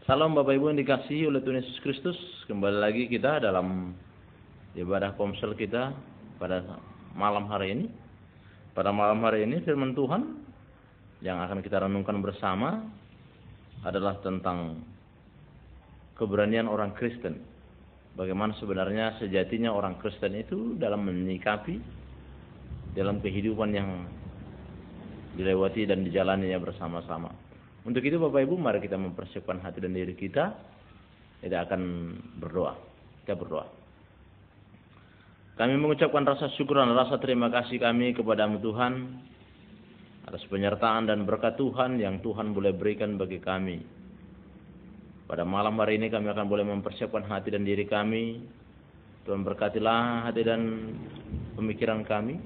Salam Bapak Ibu yang dikasihi oleh Tuhan Yesus Kristus. Kembali lagi kita dalam ibadah komsel kita pada malam hari ini. Pada malam hari ini firman Tuhan yang akan kita renungkan bersama adalah tentang keberanian orang Kristen. Bagaimana sebenarnya sejatinya orang Kristen itu dalam menyikapi dalam kehidupan yang dilewati dan dijalaninya bersama-sama. Untuk itu Bapak Ibu, mari kita mempersiapkan hati dan diri kita. Kita akan berdoa. Kita berdoa. Kami mengucapkan rasa syukur dan rasa terima kasih kami kepada-Mu Tuhan atas penyertaan dan berkat Tuhan yang Tuhan boleh berikan bagi kami. Pada malam hari ini kami akan boleh mempersiapkan hati dan diri kami. Tuhan berkatilah hati dan pemikiran kami,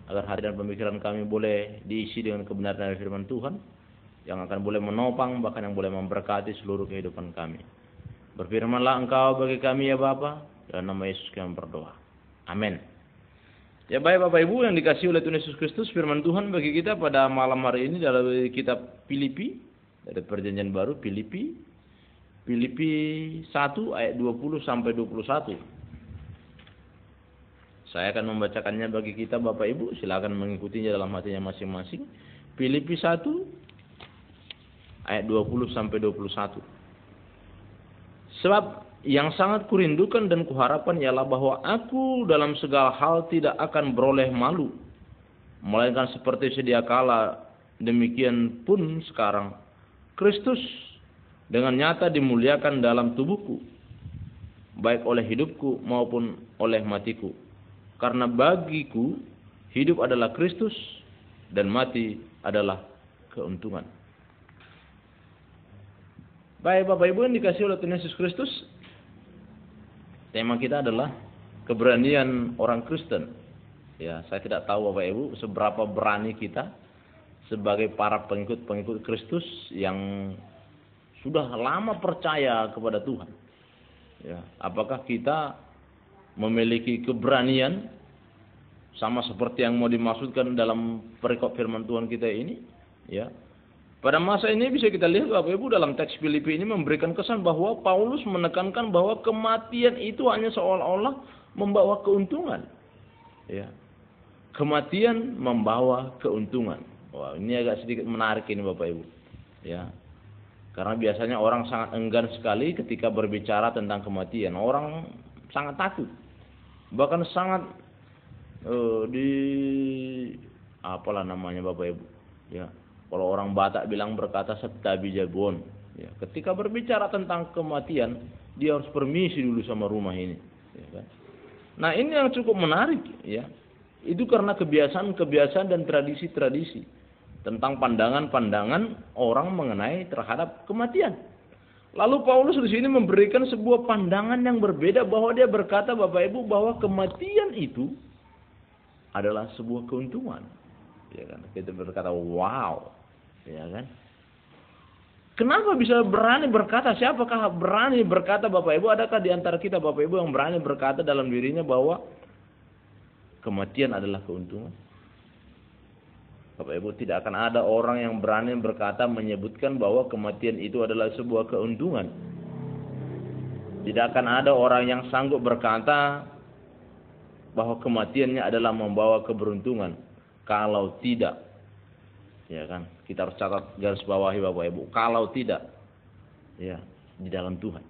agar hati dan pemikiran kami boleh diisi dengan kebenaran dari firman Tuhan, yang akan boleh menopang, bahkan yang boleh memberkati seluruh kehidupan kami. Berfirmanlah Engkau bagi kami ya Bapa, dalam nama Yesus kami berdoa. Amin. Ya baik Bapak Ibu yang dikasihi oleh Tuhan Yesus Kristus, firman Tuhan bagi kita pada malam hari ini dalam kitab Filipi, dari perjanjian baru, Filipi 1 ayat 20 sampai 21. Saya akan membacakannya bagi kita Bapak Ibu, silakan mengikutinya dalam hatinya masing-masing. Filipi 1 ayat 20 sampai 21. Sebab yang sangat kurindukan dan kuharapkan ialah bahwa aku dalam segala hal tidak akan beroleh malu, melainkan seperti sedia kala, demikian pun sekarang Kristus dengan nyata dimuliakan dalam tubuhku, baik oleh hidupku maupun oleh matiku. Karena bagiku hidup adalah Kristus dan mati adalah keuntungan. Baik Bapak Ibu yang dikasihi oleh Tuhan Yesus Kristus, tema kita adalah keberanian orang Kristen. Ya, saya tidak tahu Bapak Ibu seberapa berani kita sebagai para pengikut-pengikut Kristus yang sudah lama percaya kepada Tuhan. Ya, apakah kita memiliki keberanian sama seperti yang mau dimaksudkan dalam perikop firman Tuhan kita ini? Ya. Pada masa ini bisa kita lihat Bapak Ibu dalam teks Filipi ini memberikan kesan bahwa Paulus menekankan bahwa kematian itu hanya seolah-olah membawa keuntungan. Ya. Kematian membawa keuntungan. Wah, ini agak sedikit menarik ini Bapak Ibu. Ya. Karena biasanya orang sangat enggan sekali ketika berbicara tentang kematian. Orang sangat takut. Bahkan sangat apalah namanya Bapak Ibu. Ya. Kalau orang Batak bilang berkata setabi jabon. Ya, ketika berbicara tentang kematian, dia harus permisi dulu sama rumah ini. Ya kan? Nah ini yang cukup menarik. Ya. Itu karena kebiasaan-kebiasaan dan tradisi-tradisi tentang pandangan-pandangan orang mengenai terhadap kematian. Lalu Paulus di sini memberikan sebuah pandangan yang berbeda, bahwa dia berkata Bapak Ibu bahwa kematian itu adalah sebuah keuntungan. Ya kan? Kita berkata wow. Ya kan? Kenapa bisa berani berkata? Siapakah berani berkata Bapak Ibu? Adakah di antara kita Bapak Ibu yang berani berkata dalam dirinya bahwa kematian adalah keuntungan? Bapak Ibu, tidak akan ada orang yang berani berkata menyebutkan bahwa kematian itu adalah sebuah keuntungan. Tidak akan ada orang yang sanggup berkata bahwa kematiannya adalah membawa keberuntungan. Kalau tidak, ya kan, kita harus catat garis bawahi Bapak Ibu. Kalau tidak, ya, di dalam Tuhan.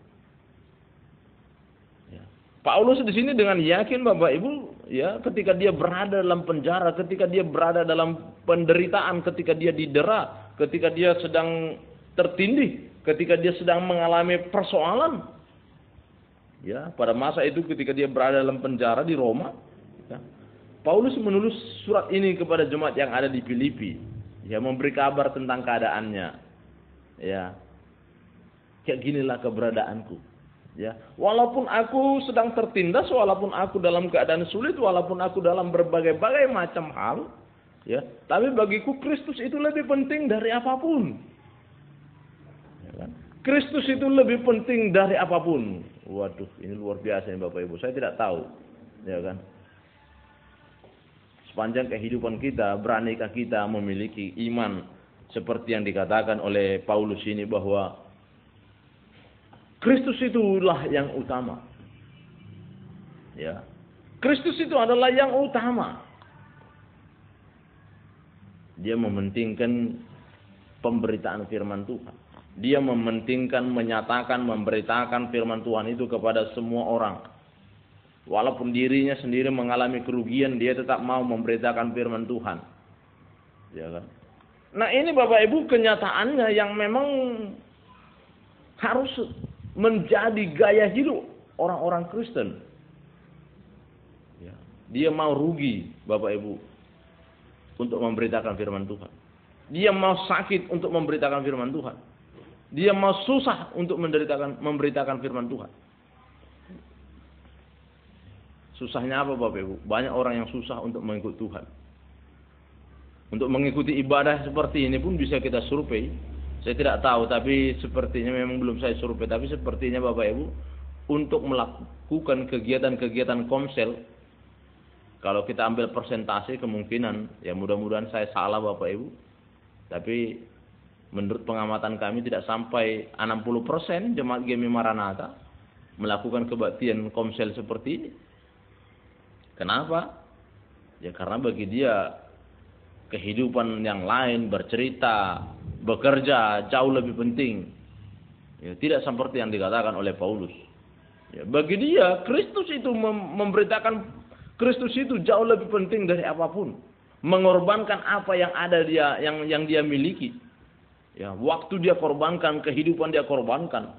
Ya. Paulus di sini dengan yakin Bapak Ibu, ya, ketika dia berada dalam penjara, ketika dia berada dalam penderitaan, ketika dia didera, ketika dia sedang tertindih, ketika dia sedang mengalami persoalan, ya, pada masa itu ketika dia berada dalam penjara di Roma, ya, Paulus menulis surat ini kepada jemaat yang ada di Filipi, ya, memberi kabar tentang keadaannya, ya, kayak ginilah keberadaanku, ya, walaupun aku sedang tertindas, walaupun aku dalam keadaan sulit, walaupun aku dalam berbagai-bagai macam hal, ya, tapi bagiku Kristus itu lebih penting dari apapun, ya kan? Kristus itu lebih penting dari apapun. Waduh, ini luar biasa nih Bapak Ibu. Saya tidak tahu, ya kan? Sepanjang kehidupan kita, beranikah kita memiliki iman seperti yang dikatakan oleh Paulus ini, bahwa Kristus itulah yang utama. Ya. Kristus itu adalah yang utama. Dia mementingkan pemberitaan firman Tuhan. Dia mementingkan, menyatakan, memberitakan firman Tuhan itu kepada semua orang. Walaupun dirinya sendiri mengalami kerugian, dia tetap mau memberitakan firman Tuhan. Ya kan? Nah, ini Bapak Ibu kenyataannya yang memang harus menjadi gaya hidup orang-orang Kristen. Ya. Dia mau rugi Bapak Ibu untuk memberitakan firman Tuhan. Dia mau sakit untuk memberitakan firman Tuhan. Dia mau susah untuk memberitakan firman Tuhan. Susahnya apa Bapak Ibu? Banyak orang yang susah untuk mengikut Tuhan. Untuk mengikuti ibadah seperti ini pun bisa kita survei. Saya tidak tahu, tapi sepertinya memang belum saya survei. Tapi sepertinya Bapak Ibu, untuk melakukan kegiatan-kegiatan komsel, kalau kita ambil persentase kemungkinan, ya mudah-mudahan saya salah Bapak Ibu, tapi menurut pengamatan kami tidak sampai 60% jemaat GMI Maranatha melakukan kebaktian komsel seperti ini. Kenapa? Ya karena bagi dia kehidupan yang lain, bercerita, bekerja jauh lebih penting. Ya, tidak seperti yang dikatakan oleh Paulus. Ya, bagi dia Kristus itu memberitakan Kristus itu jauh lebih penting dari apapun. Mengorbankan apa yang ada dia yang dia miliki. Ya, waktu dia korbankan, kehidupan dia korbankan.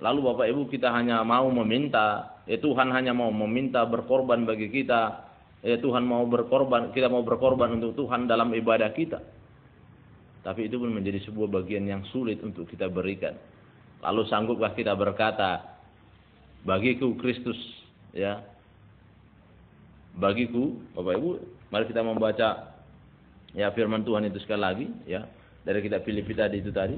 Lalu Bapak Ibu kita hanya mau meminta, Tuhan hanya mau meminta berkorban bagi kita. Tuhan mau berkorban, kita mau berkorban untuk Tuhan dalam ibadah kita. Tapi itu pun menjadi sebuah bagian yang sulit untuk kita berikan. Lalu sanggupkah kita berkata, bagiku Kristus, ya, bagiku, Bapak Ibu, mari kita membaca ya firman Tuhan itu sekali lagi, ya, dari kitab Filipi tadi itu tadi,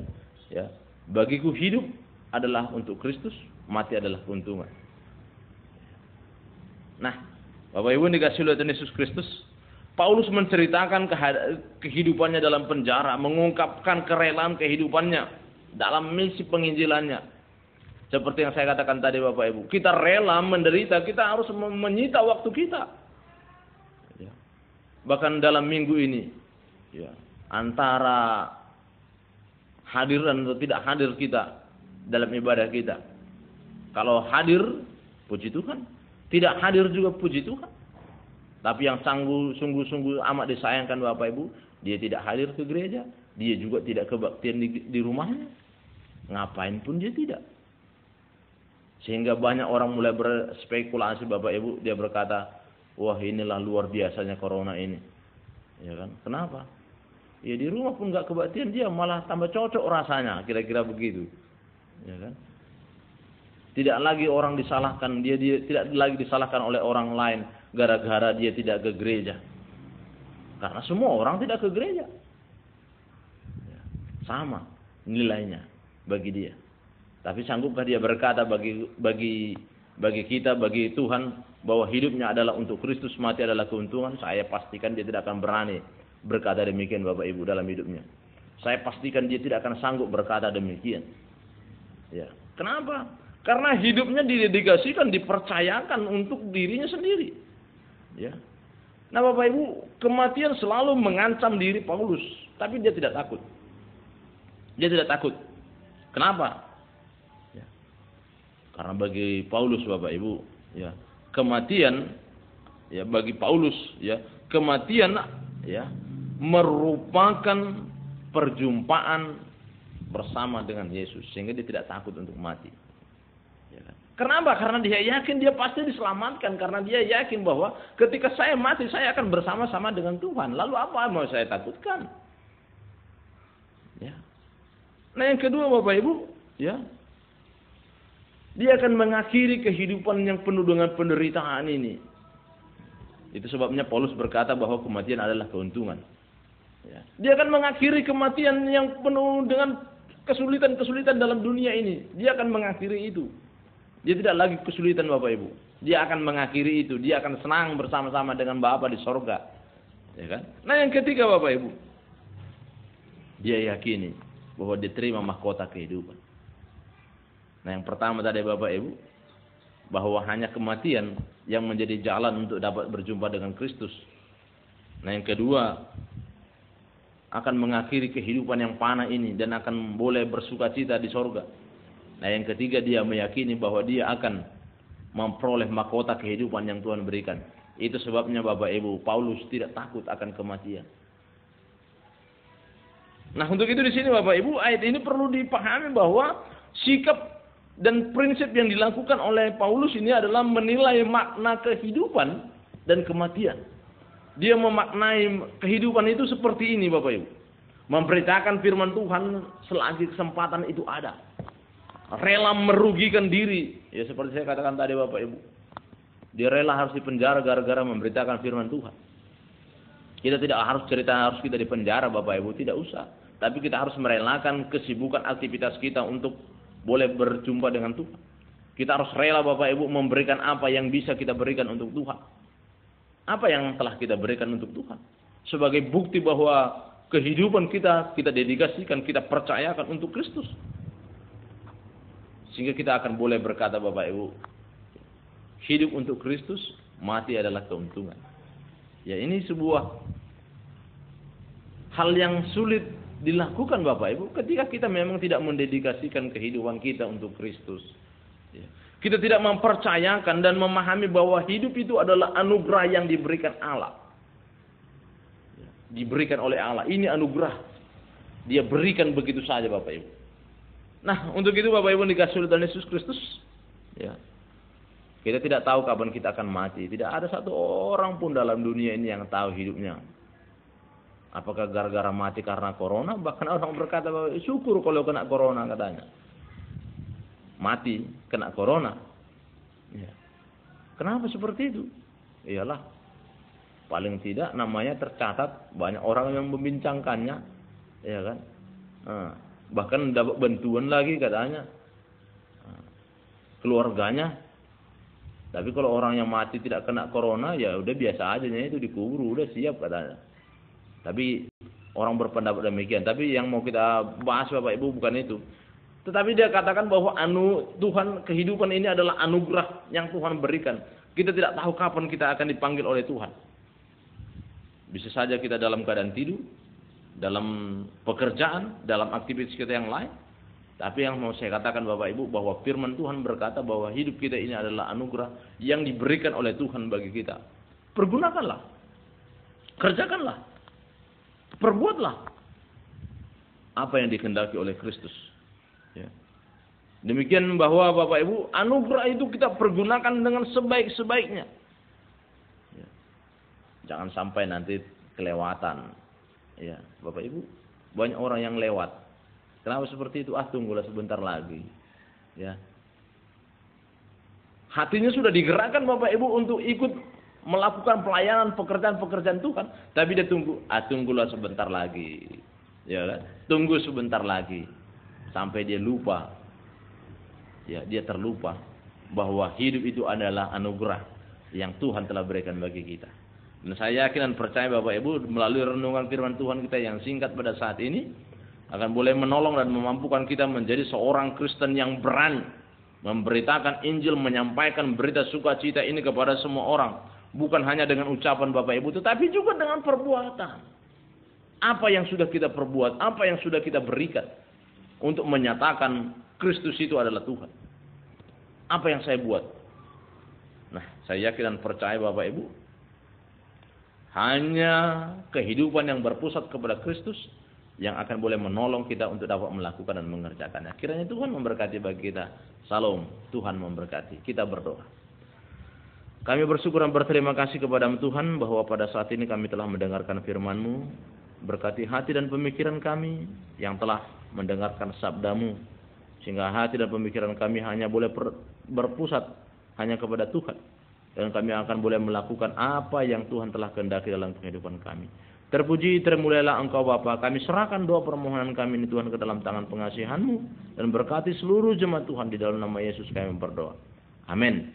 ya, bagiku hidup adalah untuk Kristus, mati adalah keuntungan. Nah, Bapak Ibu dikasih oleh Tuhan Yesus Kristus, Paulus menceritakan kehidupannya dalam penjara, mengungkapkan kerelaan kehidupannya dalam misi penginjilannya. Seperti yang saya katakan tadi Bapak Ibu, kita rela menderita, kita harus menyita waktu kita. Ya. Bahkan dalam minggu ini, ya, antara hadir dan tidak hadir kita dalam ibadah kita. Kalau hadir, puji Tuhan. Tidak hadir juga puji Tuhan. Tapi yang sungguh-sungguh amat disayangkan Bapak Ibu, dia tidak hadir ke gereja, dia juga tidak kebaktian di rumahnya. Ngapain pun dia tidak. Sehingga banyak orang mulai berspekulasi Bapak Ibu, dia berkata, wah inilah luar biasanya corona ini. Ya kan? Kenapa? Ya di rumah pun nggak kebaktian, dia malah tambah cocok rasanya, kira-kira begitu. Ya kan? Tidak lagi orang disalahkan, dia tidak lagi disalahkan oleh orang lain gara-gara dia tidak ke gereja. Karena semua orang tidak ke gereja. Sama nilainya bagi dia. Tapi sanggupkah dia berkata bagi kita, bagi Tuhan, bahwa hidupnya adalah untuk Kristus, mati adalah keuntungan? Saya pastikan dia tidak akan berani berkata demikian Bapak Ibu dalam hidupnya. Saya pastikan dia tidak akan sanggup berkata demikian. Ya. Kenapa? Karena hidupnya didedikasikan, dipercayakan untuk dirinya sendiri. Ya. Nah Bapak Ibu, kematian selalu mengancam diri Paulus. Tapi dia tidak takut. Dia tidak takut. Kenapa? Ya. Karena bagi Paulus Bapak Ibu, ya, kematian, ya, bagi Paulus, ya, kematian, ya, merupakan perjumpaan bersama dengan Yesus. Sehingga dia tidak takut untuk mati. Kenapa? Karena dia yakin dia pasti diselamatkan. Karena dia yakin bahwa ketika saya mati, saya akan bersama-sama dengan Tuhan. Lalu apa yang mau saya takutkan? Ya. Nah yang kedua Bapak Ibu, ya, dia akan mengakhiri kehidupan yang penuh dengan penderitaan ini. Itu sebabnya Paulus berkata bahwa kematian adalah keuntungan. Ya. Dia akan mengakhiri kematian yang penuh dengan kesulitan-kesulitan dalam dunia ini. Dia akan mengakhiri itu. Dia tidak lagi kesulitan Bapak Ibu. Dia akan mengakhiri itu. Dia akan senang bersama-sama dengan Bapa di sorga. Ya kan? Nah yang ketiga Bapak Ibu, dia yakini bahwa dia terima mahkota kehidupan. Nah, yang pertama tadi Bapak Ibu, bahwa hanya kematian yang menjadi jalan untuk dapat berjumpa dengan Kristus. Nah, yang kedua, akan mengakhiri kehidupan yang fana ini dan akan boleh bersukacita di sorga. Nah, yang ketiga, dia meyakini bahwa dia akan memperoleh mahkota kehidupan yang Tuhan berikan. Itu sebabnya Bapak Ibu, Paulus tidak takut akan kematian. Nah, untuk itu di sini Bapak Ibu, ayat ini perlu dipahami bahwa sikap dan prinsip yang dilakukan oleh Paulus ini adalah menilai makna kehidupan dan kematian. Dia memaknai kehidupan itu seperti ini Bapak Ibu. Memberitakan firman Tuhan selagi kesempatan itu ada. Rela merugikan diri. Ya seperti saya katakan tadi Bapak Ibu. Dia rela harus dipenjara gara-gara memberitakan firman Tuhan. Kita tidak harus cerita harus kita dipenjara Bapak Ibu. Tidak usah. Tapi kita harus merelakan kesibukan aktivitas kita untuk boleh berjumpa dengan Tuhan. Kita harus rela Bapak Ibu memberikan apa yang bisa kita berikan untuk Tuhan. Apa yang telah kita berikan untuk Tuhan. Sebagai bukti bahwa kehidupan kita dedikasikan, kita percayakan untuk Kristus. Sehingga kita akan boleh berkata Bapak Ibu, hidup untuk Kristus, mati adalah keuntungan. Ya, ini sebuah hal yang sulit dilakukan Bapak Ibu ketika kita memang tidak mendedikasikan kehidupan kita untuk Kristus. Ya. Kita tidak mempercayakan dan memahami bahwa hidup itu adalah anugerah yang diberikan Allah. Ya. Diberikan oleh Allah. Ini anugerah. Dia berikan begitu saja Bapak Ibu. Nah, untuk itu Bapak Ibu dikasih oleh Tuhan Yesus Kristus. Ya. Kita tidak tahu kapan kita akan mati. Tidak ada satu orang pun dalam dunia ini yang tahu hidupnya. Apakah gara-gara mati karena corona? Bahkan orang berkata bahwa syukur kalau kena corona katanya. Mati kena corona. Ya. Kenapa seperti itu? Iyalah. Paling tidak namanya tercatat banyak orang yang membincangkannya. Ya kan? Bahkan dapat bantuan lagi katanya. Keluarganya. Tapi kalau orang yang mati tidak kena corona ya udah biasa aja itu dikubur udah siap katanya. Tapi orang berpendapat demikian. Tapi yang mau kita bahas Bapak Ibu bukan itu. Tetapi dia katakan bahwa Tuhan kehidupan ini adalah anugerah yang Tuhan berikan. Kita tidak tahu kapan kita akan dipanggil oleh Tuhan. Bisa saja kita dalam keadaan tidur, dalam pekerjaan, dalam aktivitas kita yang lain. Tapi yang mau saya katakan Bapak Ibu bahwa firman Tuhan berkata bahwa hidup kita ini adalah anugerah yang diberikan oleh Tuhan bagi kita. Pergunakanlah. Kerjakanlah. Perbuatlah apa yang dikehendaki oleh Kristus. Ya. Demikian bahwa Bapak Ibu, anugerah itu kita pergunakan dengan sebaik-sebaiknya. Ya. Jangan sampai nanti kelewatan. Ya, Bapak Ibu, banyak orang yang lewat. Kenapa seperti itu? Tunggulah sebentar lagi. Ya. Hatinya sudah digerakkan Bapak Ibu untuk ikut melakukan pelayanan pekerjaan-pekerjaan Tuhan, tapi dia tunggulah sebentar lagi. Ya kan? Tunggu sebentar lagi sampai dia lupa. Ya, dia terlupa bahwa hidup itu adalah anugerah yang Tuhan telah berikan bagi kita. Dan saya yakin dan percaya Bapak Ibu melalui renungan firman Tuhan kita yang singkat pada saat ini akan boleh menolong dan memampukan kita menjadi seorang Kristen yang berani memberitakan Injil, menyampaikan berita sukacita ini kepada semua orang. Bukan hanya dengan ucapan Bapak Ibu, tetapi juga dengan perbuatan. Apa yang sudah kita perbuat, apa yang sudah kita berikan untuk menyatakan Kristus itu adalah Tuhan. Apa yang saya buat? Nah, saya yakin dan percaya Bapak Ibu, hanya kehidupan yang berpusat kepada Kristus yang akan boleh menolong kita untuk dapat melakukan dan mengerjakannya. Kiranya Tuhan memberkati bagi kita. Salam, Tuhan memberkati. Kita berdoa. Kami bersyukur dan berterima kasih kepada-Mu Tuhan bahwa pada saat ini kami telah mendengarkan firman-Mu. Berkati hati dan pemikiran kami yang telah mendengarkan sabda-Mu. Sehingga hati dan pemikiran kami hanya boleh berpusat hanya kepada Tuhan. Dan kami akan boleh melakukan apa yang Tuhan telah kehendaki dalam kehidupan kami. Terpuji, termulialah Engkau Bapa. Kami serahkan doa permohonan kami ini Tuhan ke dalam tangan pengasihan-Mu. Dan berkati seluruh jemaat Tuhan di dalam nama Yesus kami berdoa. Amin.